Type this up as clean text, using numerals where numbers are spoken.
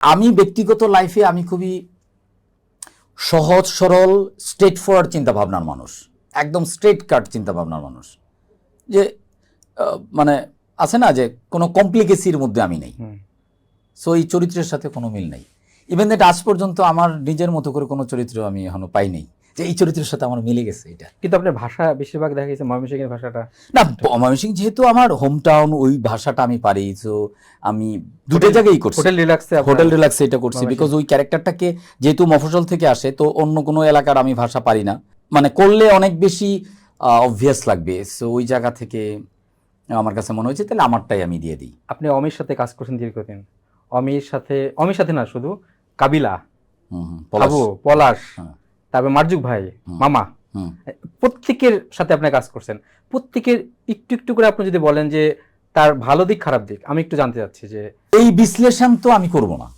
আমি ব্যক্তিগত লাইফে আমি খুবই সহজ সরল স্ট্রেট ফরওয়ার্ড চিন্তাভাবনার মানুষ, একদম স্ট্রেট কাট চিন্তাভাবনার মানুষ। যে মানে আছে না যে কোনো কমপ্লিকেসির মধ্যে আমি নেই। সো এই চরিত্রের সাথে কোনো মিল নেই। ইভেন দ্যাট আজ পর্যন্ত আমার নিজের মতো করে কোনো চরিত্র আমি এখনো পাইনি যে এই চরিত্রের সাথে আমার মিলে গেছে। এটা কিন্তু আপনার ভাষা বেশিরভাগ দেখা গেছে ময়মনসিংহের ভাষাটা। না, ময়মনসিংহ যেহেতু আমার হোম টাউন, ওই ভাষাটা আমি পারি। সো আমি দুটো জায়গায় করছি। হোটেল রিল্যাক্সে এটা করছি, বিকজ ওই ক্যারেক্টারটাকে যেহেতু মফস্বল থেকে আসে, তো অন্য কোনো এলাকার আমি ভাষা পারি না, মানে করলে অনেক বেশি অবভিয়াস লাগবে। সো ওই জায়গা থেকে আমার কাছে মনে হয়েছে তাহলে আমারটাই আমি দিয়ে দিই। আপনি অমির সাথে কাজ করছেন দীর্ঘদিন। অমির সাথে না শুধু কাবিলা, আবু, পলাশ, তারপর মারজুক ভাই, মামা, প্রত্যেকের সাথে আপনি কাজ করছেন। প্রত্যেকের একটু একটু করে আপনি যদি বলেন যে তার ভালো দিক খারাপ দিক, আমি একটু জানতে চাচ্ছি। যে এই বিশ্লেষণ তো আমি করব না,